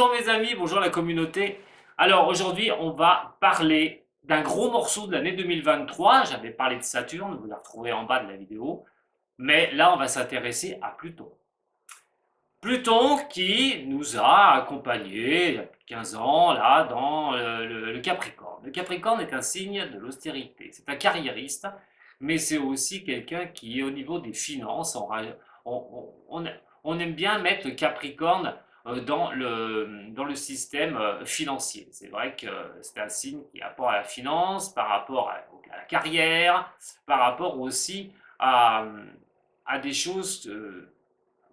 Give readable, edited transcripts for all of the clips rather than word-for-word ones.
Bonjour mes amis, bonjour la communauté. Alors aujourd'hui, on va parler d'un gros morceau de l'année 2023. J'avais parlé de Saturne, vous la retrouvez en bas de la vidéo. Mais là, on va s'intéresser à Pluton. Pluton qui nous a accompagnés il y a plus de 15 ans là dans le Capricorne. Le Capricorne est un signe de l'austérité. C'est un carriériste, mais c'est aussi quelqu'un qui, au niveau des finances, on aime bien mettre le Capricorne dans le système financier. C'est vrai que c'est un signe qui apporte à la finance, par rapport à la carrière, par rapport aussi à des choses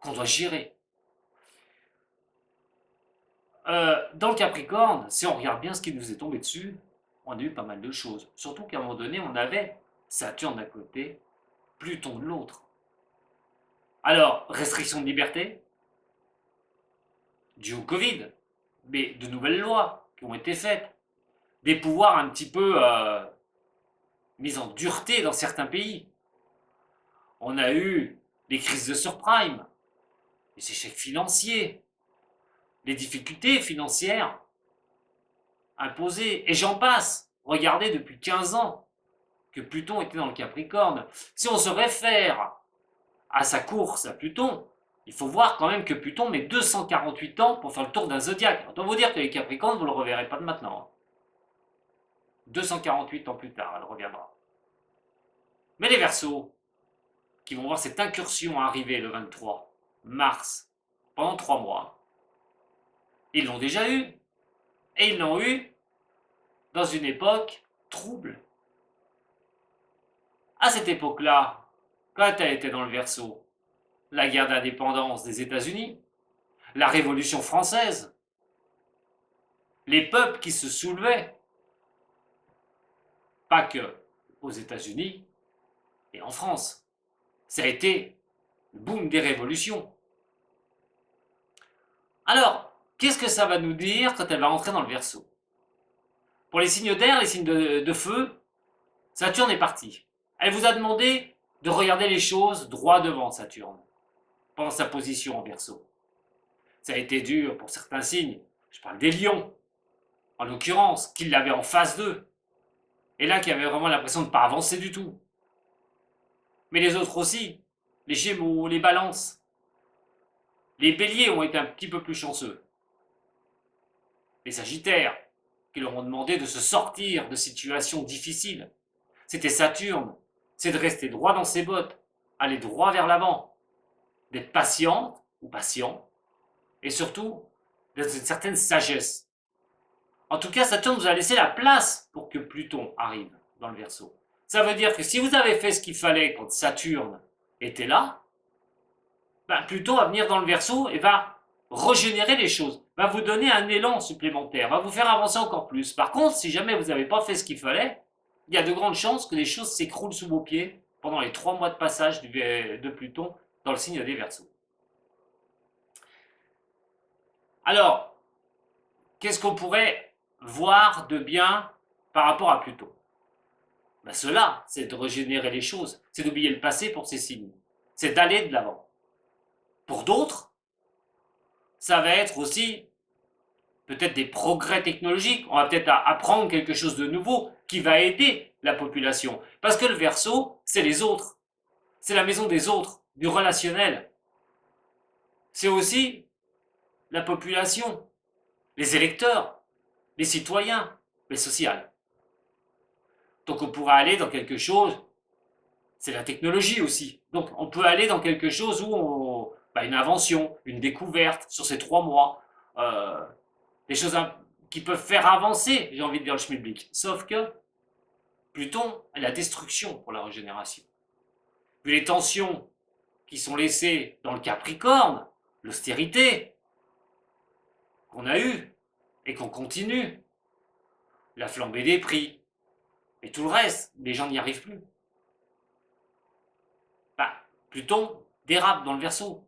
qu'on doit gérer. Dans le Capricorne, si on regarde bien ce qui nous est tombé dessus, on a eu pas mal de choses. Surtout qu'à un moment donné, on avait Saturne d'un côté, Pluton de l'autre. Alors, restriction de liberté, dû au Covid, mais de nouvelles lois qui ont été faites, des pouvoirs un petit peu mis en dureté dans certains pays. On a eu les crises de subprime, les échecs financiers, les difficultés financières imposées, et j'en passe. Regardez, depuis 15 ans que Pluton était dans le Capricorne. Si on se réfère à sa course à Pluton, il faut voir quand même que Pluton met 248 ans pour faire le tour d'un zodiaque. Autant vous dire que les Capricornes, vous ne le reverrez pas de maintenant. 248 ans plus tard, elle reviendra. Mais les Verseaux, qui vont voir cette incursion arriver le 23 mars, pendant 3 mois, ils l'ont déjà eu. Et ils l'ont eu dans une époque trouble. À cette époque-là, quand elle était dans le Verseau, la guerre d'indépendance des États-Unis, la Révolution française, les peuples qui se soulevaient, pas que aux États-Unis et en France. Ça a été le boom des révolutions. Alors, qu'est-ce que ça va nous dire quand elle va rentrer dans le Verseau? Pour les signes d'air, les signes de feu, Saturne est partie. Elle vous a demandé de regarder les choses droit devant, Saturne, pendant sa position en Verseau. Ça a été dur pour certains signes. Je parle des lions, en l'occurrence, qui l'avaient en face d'eux. Et là, qui avaient vraiment l'impression de ne pas avancer du tout. Mais les autres aussi, les Gémeaux, les Balances. Les Béliers ont été un petit peu plus chanceux. Les Sagittaires, qui leur ont demandé de se sortir de situations difficiles. C'était Saturne, c'est de rester droit dans ses bottes, aller droit vers l'avant, d'être patiente ou patient, et surtout d'être une certaine sagesse. En tout cas, Saturne vous a laissé la place pour que Pluton arrive dans le Verseau. Ça veut dire que si vous avez fait ce qu'il fallait quand Saturne était là, ben Pluton va venir dans le Verseau et va régénérer les choses, va vous donner un élan supplémentaire, va vous faire avancer encore plus. Par contre, si jamais vous n'avez pas fait ce qu'il fallait, il y a de grandes chances que les choses s'écroulent sous vos pieds pendant les 3 mois de passage de Pluton dans le signe des Verseaux. Alors, qu'est-ce qu'on pourrait voir de bien par rapport à Pluton? Ben cela, c'est de régénérer les choses, c'est d'oublier le passé pour ces signes, c'est d'aller de l'avant. Pour d'autres, ça va être aussi peut-être des progrès technologiques, on va peut-être apprendre quelque chose de nouveau qui va aider la population. Parce que le Verseau, c'est les autres, c'est la maison des autres, du relationnel. C'est aussi la population, les électeurs, les citoyens, les sociales. Donc on pourra aller dans quelque chose, c'est la technologie aussi. Donc on peut aller dans quelque chose où une invention, une découverte sur ces 3 mois, des choses qui peuvent faire avancer, j'ai envie de dire, le schmilblick. Sauf que Pluton est la destruction pour la régénération. Vu les tensions qui sont laissées dans le Capricorne, l'austérité qu'on a eue et qu'on continue, la flambée des prix, et tout le reste, les gens n'y arrivent plus. Pluton dérape dans le Verseau.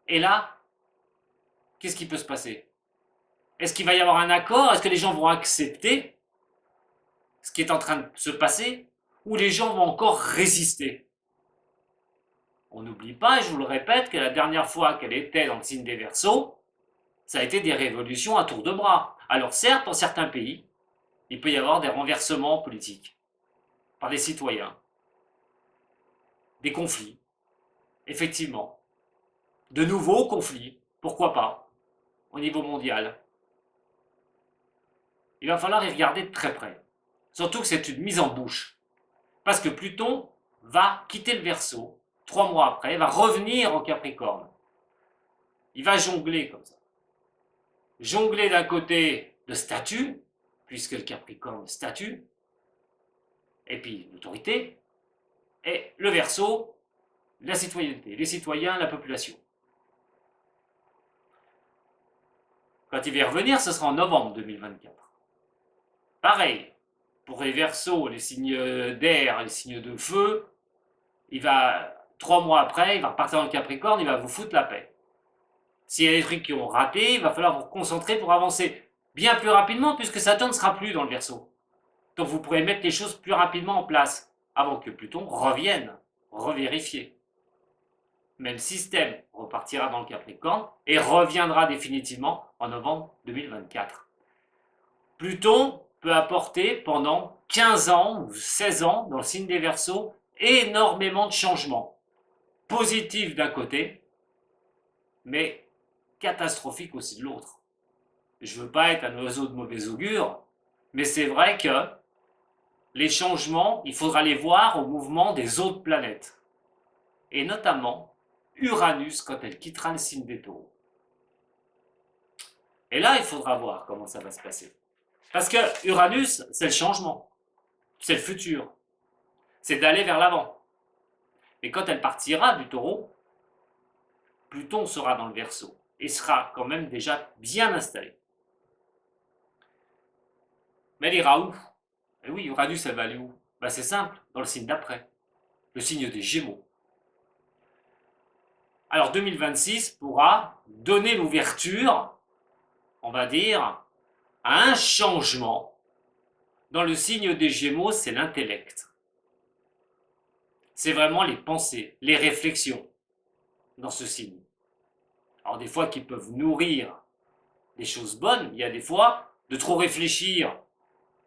Et là, qu'est-ce qui peut se passer? Est-ce qu'il va y avoir un accord? Est-ce que les gens vont accepter ce qui est en train de se passer? Ou les gens vont encore résister? On n'oublie pas, et je vous le répète, que la dernière fois qu'elle était dans le signe des Verseaux, ça a été des révolutions à tour de bras. Alors certes, dans certains pays, il peut y avoir des renversements politiques par des citoyens, des conflits, effectivement, de nouveaux conflits, pourquoi pas, au niveau mondial. Il va falloir y regarder de très près. Surtout que c'est une mise en bouche. Parce que Pluton va quitter le Verseau 3 mois après, va revenir en Capricorne. Il va jongler comme ça. Jongler d'un côté le statut, puisque le Capricorne statut, et puis l'autorité, et le Verseau, la citoyenneté, les citoyens, la population. Quand il va revenir, ce sera en novembre 2024. Pareil, pour les Verseaux, les signes d'air, les signes de feu, il va, 3 mois après, il va repartir dans le Capricorne, il va vous foutre la paix. S'il y a des trucs qui ont raté, il va falloir vous concentrer pour avancer bien plus rapidement, puisque Saturne ne sera plus dans le Verseau. Donc vous pourrez mettre les choses plus rapidement en place, avant que Pluton revienne, revérifier. Même système repartira dans le Capricorne et reviendra définitivement en novembre 2024. Pluton peut apporter pendant 15 ans ou 16 ans dans le signe des Verseaux énormément de changements. Positifs d'un côté, mais catastrophiques aussi de l'autre. Je ne veux pas être un oiseau de mauvais augure, mais c'est vrai que les changements, il faudra les voir au mouvement des autres planètes. Et notamment Uranus quand elle quittera le signe des Taureaux. Et là, il faudra voir comment ça va se passer. Parce que Uranus, c'est le changement, c'est le futur, c'est d'aller vers l'avant. Et quand elle partira du Taureau, Pluton sera dans le Verseau et sera quand même déjà bien installé. Mais elle ira où? Et oui, Uranus, elle va aller où? Ben, c'est simple, dans le signe d'après, le signe des Gémeaux. Alors 2026 pourra donner l'ouverture, on va dire, à un changement. Dans le signe des Gémeaux, c'est l'intellect. C'est vraiment les pensées, les réflexions dans ce signe. Alors des fois qui peuvent nourrir des choses bonnes, il y a des fois de trop réfléchir,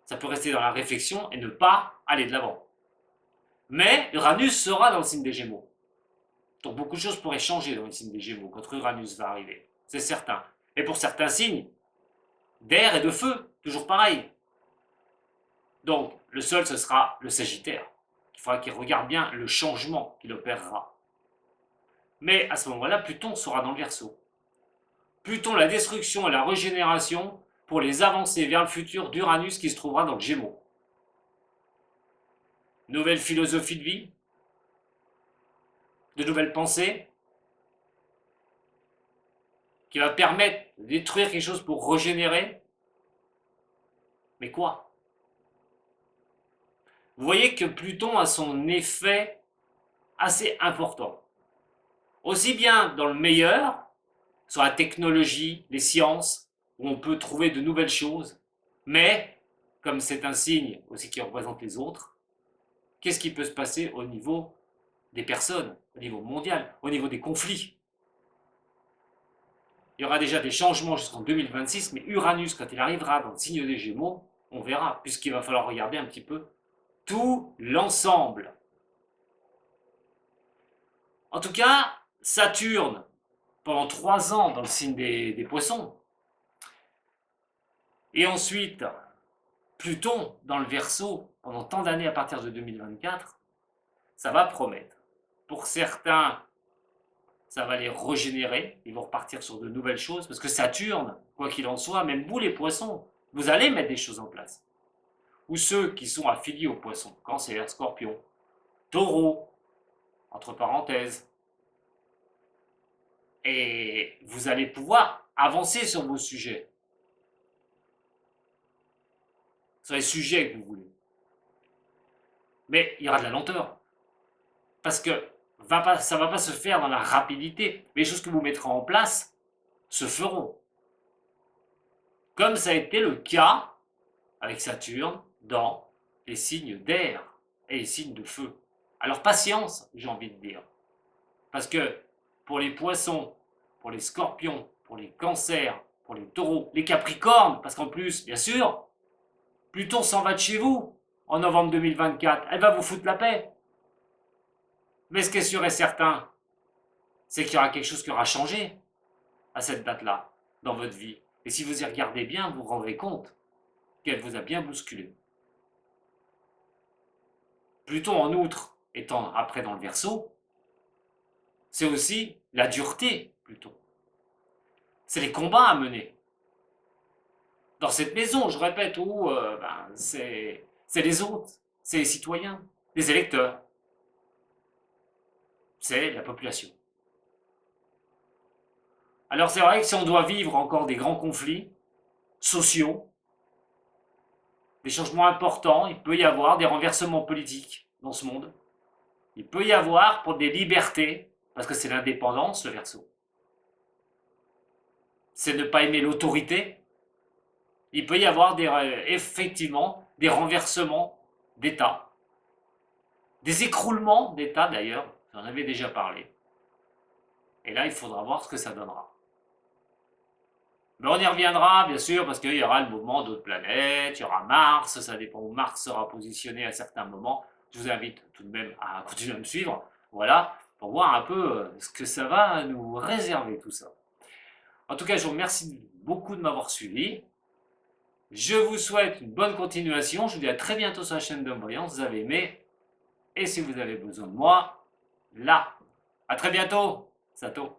ça peut rester dans la réflexion et ne pas aller de l'avant. Mais Uranus sera dans le signe des Gémeaux. Donc beaucoup de choses pourraient changer dans le signe des Gémeaux quand Uranus va arriver, c'est certain. Et pour certains signes, d'air et de feu, toujours pareil. Donc le seul, ce sera le Sagittaire. Il faudra qu'il regarde bien le changement qu'il opérera. Mais à ce moment-là, Pluton sera dans le Verseau. Pluton, la destruction et la régénération pour les avancées vers le futur d'Uranus qui se trouvera dans le Gémeaux. Nouvelle philosophie de vie, de nouvelles pensées, qui va permettre de détruire quelque chose pour régénérer. Mais quoi? Vous voyez que Pluton a son effet assez important. Aussi bien dans le meilleur, sur la technologie, les sciences, où on peut trouver de nouvelles choses, mais, comme c'est un signe aussi qui représente les autres, qu'est-ce qui peut se passer au niveau des personnes, au niveau mondial, au niveau des conflits? Il y aura déjà des changements jusqu'en 2026, mais Uranus, quand il arrivera dans le signe des Gémeaux, on verra, puisqu'il va falloir regarder un petit peu tout l'ensemble. En tout cas, Saturne, pendant 3 ans dans le signe des Poissons, et ensuite Pluton dans le Verseau pendant tant d'années à partir de 2024, ça va promettre. Pour certains, ça va les régénérer, ils vont repartir sur de nouvelles choses, parce que Saturne, quoi qu'il en soit, même vous les poissons, vous allez mettre des choses en place. Ou ceux qui sont affiliés aux poissons, Cancer, Scorpion, Taureau, entre parenthèses. Et vous allez pouvoir avancer sur vos sujets. Sur les sujets que vous voulez. Mais il y aura de la lenteur. Parce que ça ne va pas se faire dans la rapidité. Mais les choses que vous mettrez en place se feront. Comme ça a été le cas avec Saturne dans les signes d'air et les signes de feu. Alors patience, j'ai envie de dire. Parce que pour les poissons, pour les scorpions, pour les cancers, pour les taureaux, les capricornes, parce qu'en plus, bien sûr, Pluton s'en va de chez vous en novembre 2024. Elle va vous foutre la paix. Mais ce qui est sûr et certain, c'est qu'il y aura quelque chose qui aura changé à cette date-là dans votre vie. Et si vous y regardez bien, vous vous rendrez compte qu'elle vous a bien bousculé. Pluton, en outre, étant après dans le Verseau, c'est aussi la dureté, Pluton. C'est les combats à mener. Dans cette maison, je répète, où c'est les autres, c'est les citoyens, les électeurs, c'est la population. Alors c'est vrai que si on doit vivre encore des grands conflits sociaux, des changements importants, il peut y avoir des renversements politiques dans ce monde. Il peut y avoir pour des libertés, parce que c'est l'indépendance, le Verseau. C'est ne pas aimer l'autorité. Il peut y avoir effectivement des renversements d'État, des écroulements d'État d'ailleurs, j'en avais déjà parlé. Et là, il faudra voir ce que ça donnera. Mais on y reviendra, bien sûr, parce qu'il y aura le mouvement d'autres planètes, il y aura Mars, ça dépend où Mars sera positionné à certains moments. Je vous invite tout de même à continuer à me suivre, voilà, pour voir un peu ce que ça va nous réserver tout ça. En tout cas, je vous remercie beaucoup de m'avoir suivi. Je vous souhaite une bonne continuation. Je vous dis à très bientôt sur la chaîne d'Homme Voyant. Vous avez aimé. Et si vous avez besoin de moi, là. À très bientôt. Sato.